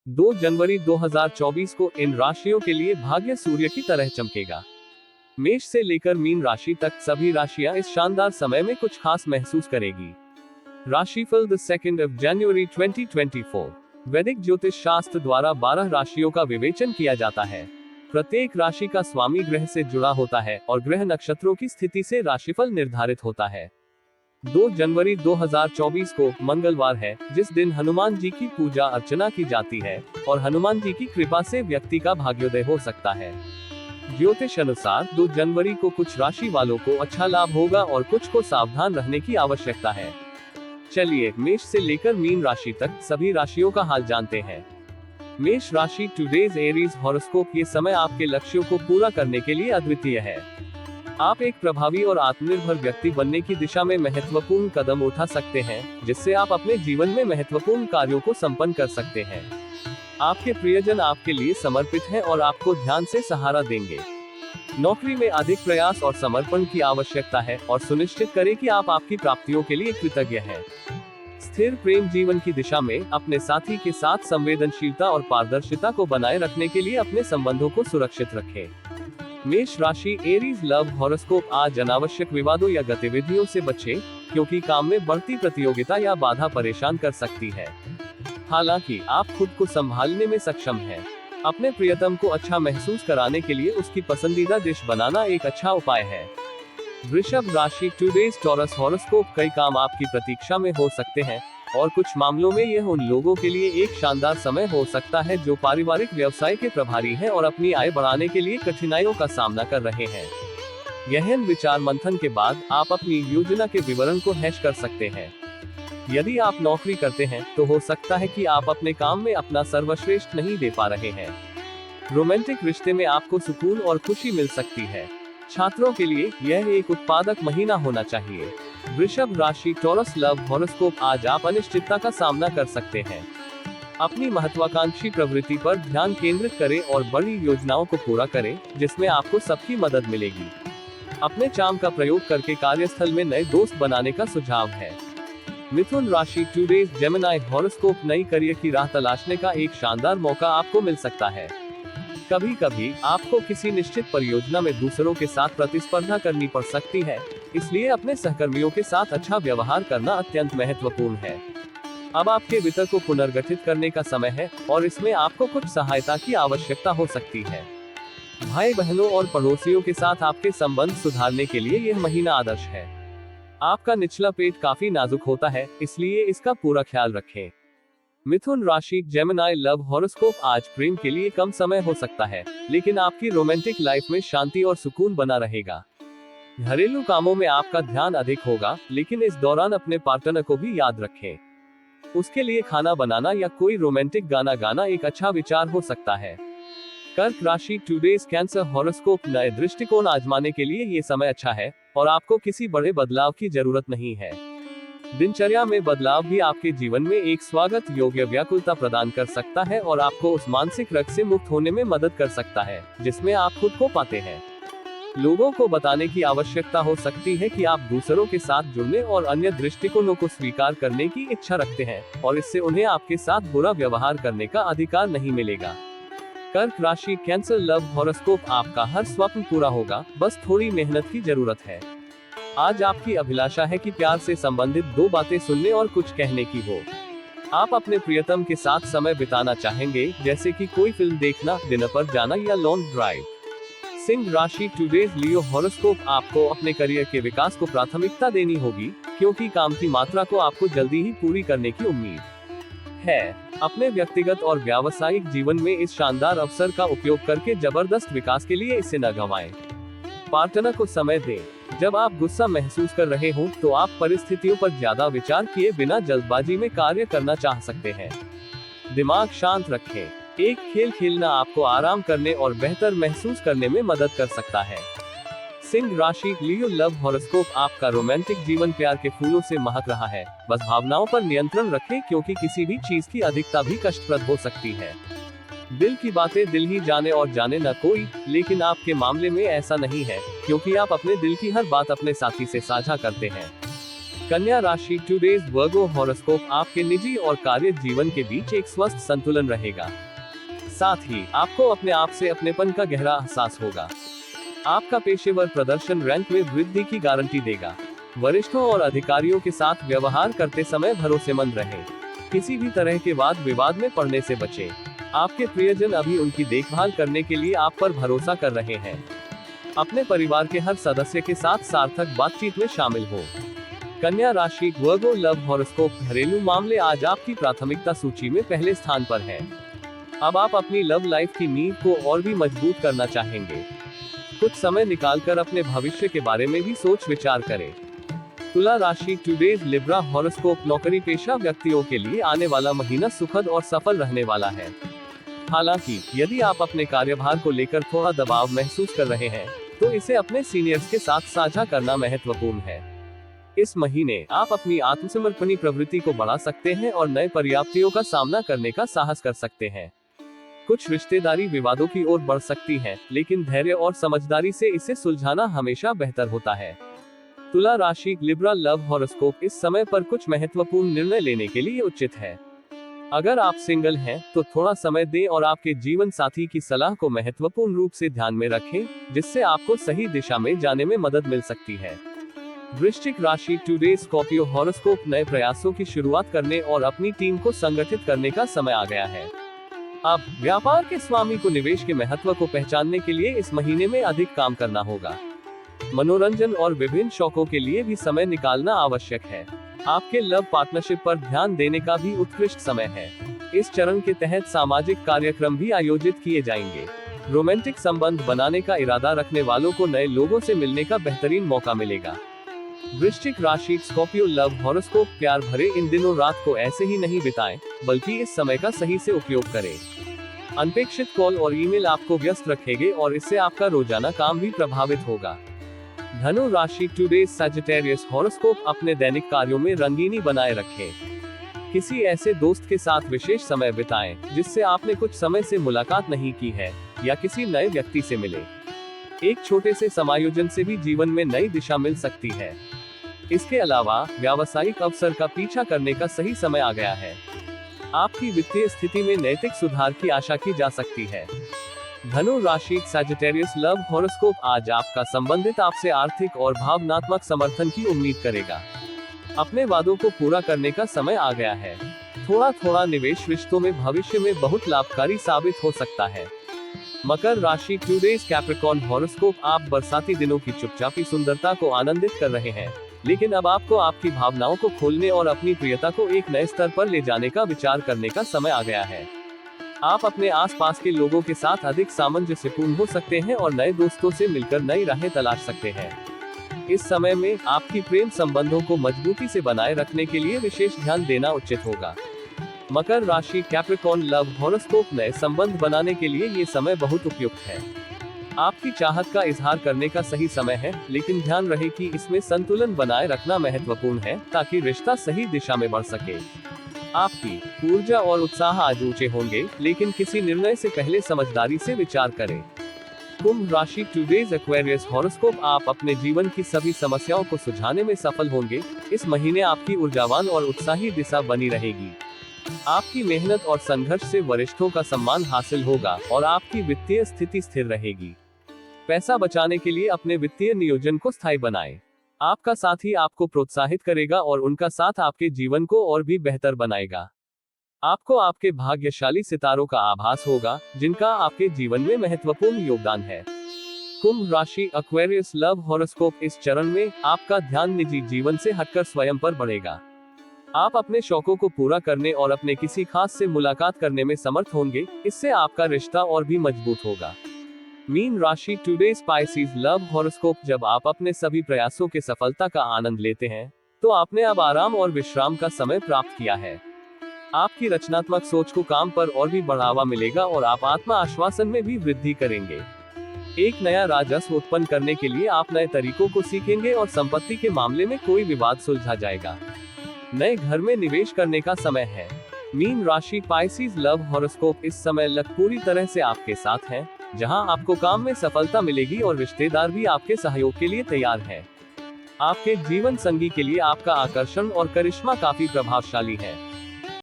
2 जनवरी 2024 को इन राशियों के लिए भाग्य सूर्य की तरह चमकेगा। मेष से लेकर मीन राशि तक सभी राशियां इस शानदार समय में कुछ खास महसूस करेगी। राशिफल 2 जनवरी 2024। वैदिक ज्योतिष शास्त्र द्वारा 12 राशियों का विवेचन किया जाता है। प्रत्येक राशि का स्वामी ग्रह से जुड़ा होता है और ग्रह नक्षत्रों की स्थिति से राशिफल निर्धारित होता है। 2 जनवरी 2024 को मंगलवार है, जिस दिन हनुमान जी की पूजा अर्चना की जाती है और हनुमान जी की कृपा से व्यक्ति का भाग्योदय हो सकता है। ज्योतिष अनुसार 2 जनवरी को कुछ राशि वालों को अच्छा लाभ होगा और कुछ को सावधान रहने की आवश्यकता है। चलिए मेष से लेकर मीन राशि तक सभी राशियों का हाल जानते हैं। मेष राशि टुडेज एरीज हॉरोस्कोप। ये समय आपके लक्ष्यों को पूरा करने के लिए अद्वितीय है। आप एक प्रभावी और आत्मनिर्भर व्यक्ति बनने की दिशा में महत्वपूर्ण कदम उठा सकते हैं, जिससे आप अपने जीवन में महत्वपूर्ण कार्यों को संपन्न कर सकते हैं। आपके प्रियजन आपके लिए समर्पित हैं और आपको ध्यान से सहारा देंगे। नौकरी में अधिक प्रयास और समर्पण की आवश्यकता है और सुनिश्चित करें कि आप आपकी प्राप्तियों के लिए कृतज्ञ हैं। स्थिर प्रेम जीवन की दिशा में अपने साथी के साथ संवेदनशीलता और पारदर्शिता को बनाए रखने के लिए अपने संबंधों को सुरक्षित रखें। मेष राशि एरीज लव हॉरोस्कोप। आज अनावश्यक विवादों या गतिविधियों से बचें, क्योंकि काम में बढ़ती प्रतियोगिता या बाधा परेशान कर सकती है। हालांकि आप खुद को संभालने में सक्षम हैं। अपने प्रियतम को अच्छा महसूस कराने के लिए उसकी पसंदीदा डिश बनाना एक अच्छा उपाय है। वृषभ राशि टुडेज टॉरस हॉरोस्कोप। कई काम आपकी प्रतीक्षा में हो सकते हैं और कुछ मामलों में यह उन लोगों के लिए एक शानदार समय हो सकता है जो पारिवारिक व्यवसाय के प्रभारी हैं और अपनी आय बढ़ाने के लिए कठिनाइयों का सामना कर रहे हैं। गहन विचार मंथन के बाद आप अपनी योजना के विवरण को हैश कर सकते हैं। यदि आप नौकरी करते हैं तो हो सकता है कि आप अपने काम में अपना सर्वश्रेष्ठ नहीं दे पा रहे हैं। रोमांटिक रिश्ते में आपको सुकून और खुशी मिल सकती है। छात्रों के लिए यह एक उत्पादक महीना होना चाहिए। वृषभ राशि टॉरस लव हॉरोस्कोप। आज आप अनिश्चितता का सामना कर सकते हैं। अपनी महत्वाकांक्षी प्रवृत्ति पर ध्यान केंद्रित करें और बड़ी योजनाओं को पूरा करें, जिसमें आपको सबकी मदद मिलेगी। अपने चार्म का प्रयोग करके कार्यस्थल में नए दोस्त बनाने का सुझाव है। मिथुन राशि टुडेज जेमिनी हॉरोस्कोप। नई करियर की राह तलाशने का एक शानदार मौका आपको मिल सकता है। कभी कभी आपको किसी निश्चित परियोजना में दूसरों के साथ प्रतिस्पर्धा करनी पड़ सकती है, इसलिए अपने सहकर्मियों के साथ अच्छा व्यवहार करना अत्यंत महत्वपूर्ण है। अब आपके वित्त को पुनर्गठित करने का समय है और इसमें आपको कुछ सहायता की आवश्यकता हो सकती है। भाई बहनों और पड़ोसियों के साथ आपके संबंध सुधारने के लिए यह महीना आदर्श है। आपका निचला पेट काफी नाजुक होता है, इसलिए इसका पूरा ख्याल रखें। मिथुन राशि जेमिनी लव हॉरोस्कोप। आज प्रेम के लिए कम समय हो सकता है, लेकिन आपकी रोमांटिक लाइफ में शांति और सुकून बना रहेगा। घरेलू कामों में आपका ध्यान अधिक होगा, लेकिन इस दौरान अपने पार्टनर को भी याद रखें। उसके लिए खाना बनाना या कोई रोमांटिक गाना गाना एक अच्छा विचार हो सकता है। कर्क राशि टुडेज कैंसर हॉरोस्कोप। नए दृष्टिकोण आजमाने के लिए ये समय अच्छा है और आपको किसी बड़े बदलाव की जरूरत नहीं है। दिनचर्या में बदलाव भी आपके जीवन में एक स्वागत योग्य व्याकुलता प्रदान कर सकता है और आपको उस मानसिक रग से मुक्त होने में मदद कर सकता है, जिसमें आप खुद को पाते हैं। लोगों को बताने की आवश्यकता हो सकती है कि आप दूसरों के साथ जुड़ने और अन्य दृष्टिकोणों को स्वीकार करने की इच्छा रखते हैं और इससे उन्हें आपके साथ बुरा व्यवहार करने का अधिकार नहीं मिलेगा। कर्क राशि कैंसर लव हॉरोस्कोप। आपका हर स्वप्न पूरा होगा, बस थोड़ी मेहनत की जरूरत है। आज आपकी अभिलाषा है कि प्यार से संबंधित 2 बातें सुनने और कुछ कहने की हो। आप अपने प्रियतम के साथ समय बिताना चाहेंगे, जैसे कि कोई फिल्म देखना, डिनर पर जाना या लॉन्ग ड्राइव। सिंह राशि टुडेज लियो हॉरोस्कोप। आपको अपने करियर के विकास को प्राथमिकता देनी होगी, क्योंकि काम की मात्रा को आपको जल्दी ही पूरी करने की उम्मीद है। अपने व्यक्तिगत और व्यावसायिक जीवन में इस शानदार अवसर का उपयोग करके जबरदस्त विकास के लिए इसे न गंवाएं। पार्टनर को समय दें। जब आप गुस्सा महसूस कर रहे हों तो आप परिस्थितियों पर ज्यादा विचार किए बिना जल्दबाजी में कार्य करना चाह सकते हैं। दिमाग शांत रखें। एक खेल खेलना आपको आराम करने और बेहतर महसूस करने में मदद कर सकता है। सिंह राशि लियो लव हॉरोस्कोप। आपका रोमांटिक जीवन प्यार के फूलों से महक रहा है। बस भावनाओं पर नियंत्रण रखें, क्योंकि किसी भी चीज की अधिकता भी कष्टप्रद हो सकती है। दिल की बातें दिल ही जाने और जाने न कोई, लेकिन आपके मामले में ऐसा नहीं है, क्योंकि आप अपने दिल की हर बात अपने साथी से साझा करते हैं। कन्या राशि टुडेज वर्गो हॉरोस्कोप आपके निजी और कार्य जीवन के बीच एक स्वस्थ संतुलन रहेगा। साथ ही आपको अपने आप से अपनेपन का गहरा एहसास होगा। आपका पेशेवर प्रदर्शन रैंक में वृद्धि की गारंटी देगा। वरिष्ठों और अधिकारियों के साथ व्यवहार करते समय भरोसेमंद रहें। किसी भी तरह के वाद विवाद में पड़ने से बचें। आपके प्रियजन अभी उनकी देखभाल करने के लिए आप पर भरोसा कर रहे हैं। अपने परिवार के हर सदस्य के साथ सार्थक बातचीत में शामिल हो। कन्या राशि वर्गो लव हॉरोस्कोप घरेलू मामले आज आपकी प्राथमिकता सूची में पहले स्थान पर है। अब आप अपनी लव लाइफ की नींव को और भी मजबूत करना चाहेंगे। कुछ समय निकालकर अपने भविष्य के बारे में भी सोच विचार करें। तुला राशि टुडेज लिब्रा हॉरोस्कोप नौकरी पेशा व्यक्तियों के लिए आने वाला महीना सुखद और सफल रहने वाला है। हालांकि यदि आप अपने कार्यभार को लेकर थोड़ा दबाव महसूस कर रहे हैं, तो इसे अपने सीनियर्स के साथ साझा करना महत्वपूर्ण है। इस महीने आप अपनी आत्मसमर्पणी प्रवृत्ति को बढ़ा सकते हैं और नए परिस्थितियों का सामना करने का साहस कर सकते हैं। कुछ रिश्तेदारी विवादों की ओर बढ़ सकती हैं, लेकिन धैर्य और समझदारी से इसे सुलझाना हमेशा बेहतर होता है। तुला राशि लिब्रा लव हॉरोस्कोप इस समय पर कुछ महत्वपूर्ण निर्णय लेने के लिए उचित है। अगर आप सिंगल हैं, तो थोड़ा समय दें और आपके जीवन साथी की सलाह को महत्वपूर्ण रूप से ध्यान में रखें, जिससे आपको सही दिशा में जाने में मदद मिल सकती है। वृश्चिक राशि टुडे स्कॉर्पियो हॉरोस्कोप नए प्रयासों की शुरुआत करने और अपनी टीम को संगठित करने का समय आ गया है। अब व्यापार के स्वामी को निवेश के महत्व को पहचानने के लिए इस महीने में अधिक काम करना होगा। मनोरंजन और विभिन्न शौकों के लिए भी समय निकालना आवश्यक है। आपके लव पार्टनरशिप पर ध्यान देने का भी उत्कृष्ट समय है। इस चरण के तहत सामाजिक कार्यक्रम भी आयोजित किए जाएंगे। रोमांटिक संबंध बनाने का इरादा रखने वालों को नए लोगों से मिलने का बेहतरीन मौका मिलेगा। वृश्चिक राशि स्कॉर्पियो लव हॉरोस्कोप प्यार भरे इन दिनों रात को ऐसे ही नहीं बिताएं, बल्कि इस समय का सही से उपयोग करें। अनपेक्षित कॉल और ईमेल आपको व्यस्त रखेंगे और इससे आपका रोजाना काम भी प्रभावित होगा। धनु राशि टुडे सजिटेरियस हॉरोस्कोप अपने दैनिक कार्यों में रंगीनी बनाए रखें। किसी ऐसे दोस्त के साथ विशेष समय बिताएं, जिससे आपने कुछ समय से मुलाकात नहीं की है, या किसी नए व्यक्ति से मिले। एक छोटे से समायोजन से भी जीवन में नई दिशा मिल सकती है। इसके अलावा व्यावसायिक अवसर का पीछा करने का सही समय आ गया है। आपकी वित्तीय स्थिति में नैतिक सुधार की आशा की जा सकती है। धनु राशि सजिटेरियस लव हॉरोस्कोप आज आपका संबंधित आपसे आर्थिक और भावनात्मक समर्थन की उम्मीद करेगा। अपने वादों को पूरा करने का समय आ गया है। थोड़ा थोड़ा निवेश रिश्तों में भविष्य में बहुत लाभकारी साबित हो सकता है। मकर राशि टुडेज कैप्रिकॉर्न हॉरोस्कोप आप बरसाती दिनों की चुपचापी सुंदरता को आनंदित कर रहे हैं, लेकिन अब आपको आपकी भावनाओं को खोलने और अपनी प्रियता को एक नए स्तर पर ले जाने का विचार करने का समय आ गया है। आप अपने आसपास के लोगों के साथ अधिक सामंजस्यपूर्ण हो सकते हैं और नए दोस्तों से मिलकर नई राहें तलाश सकते हैं। इस समय में आपकी प्रेम संबंधों को मजबूती से बनाए रखने के लिए विशेष ध्यान देना उचित होगा। मकर राशि कैप्रिकॉर्न लव हॉरोस्कोप नए संबंध बनाने के लिए ये समय बहुत उपयुक्त है। आपकी चाहत का इजहार करने का सही समय है, लेकिन ध्यान रहे कि इसमें संतुलन बनाए रखना महत्वपूर्ण है, ताकि रिश्ता सही दिशा में बढ़ सके। आपकी ऊर्जा और उत्साह आज ऊंचे होंगे, लेकिन किसी निर्णय से पहले समझदारी से विचार करें। कुंभ राशि टुडेज एक्वेरियस हॉरोस्कोप आप अपने जीवन की सभी समस्याओं को सुलझाने में सफल होंगे। इस महीने आपकी ऊर्जावान और उत्साही दिशा बनी रहेगी। आपकी मेहनत और संघर्ष से वरिष्ठों का सम्मान हासिल होगा और आपकी वित्तीय स्थिति स्थिर रहेगी। पैसा बचाने के लिए अपने वित्तीय नियोजन को स्थायी बनाएं। आपका साथी आपको प्रोत्साहित करेगा और उनका साथ आपके जीवन को और भी बेहतर बनाएगा। आपको आपके भाग्यशाली सितारों का आभास होगा, जिनका आपके जीवन में महत्वपूर्ण योगदान है। कुंभ राशि एक्वेरियस लव हॉरोस्कोप इस चरण में आपका ध्यान निजी जीवन से हटकर स्वयं पर बढ़ेगा। आप अपने शौकों को पूरा करने और अपने किसी खास से मुलाकात करने में समर्थ होंगे। इससे आपका रिश्ता और भी मजबूत होगा। मीन राशि टुडे स्पाइसीज लव हॉरोस्कोप जब आप अपने सभी प्रयासों के सफलता का आनंद लेते हैं, तो आपने अब आराम और विश्राम का समय प्राप्त किया है। आपकी रचनात्मक सोच को काम पर और भी बढ़ावा मिलेगा और आप आत्मा आश्वासन में भी वृद्धि करेंगे। एक नया राजस्व उत्पन्न करने के लिए आप नए तरीकों को सीखेंगे और संपत्ति के मामले में कोई विवाद सुलझा जाएगा। नए घर में निवेश करने का समय है। मीन राशि पाइसीज लव हॉरोस्कोप इस समय लक पूरी तरह से आपके साथ है, जहां आपको काम में सफलता मिलेगी और रिश्तेदार भी आपके सहयोग के लिए तैयार हैं। आपके जीवन संगी के लिए आपका आकर्षण और करिश्मा काफी प्रभावशाली है।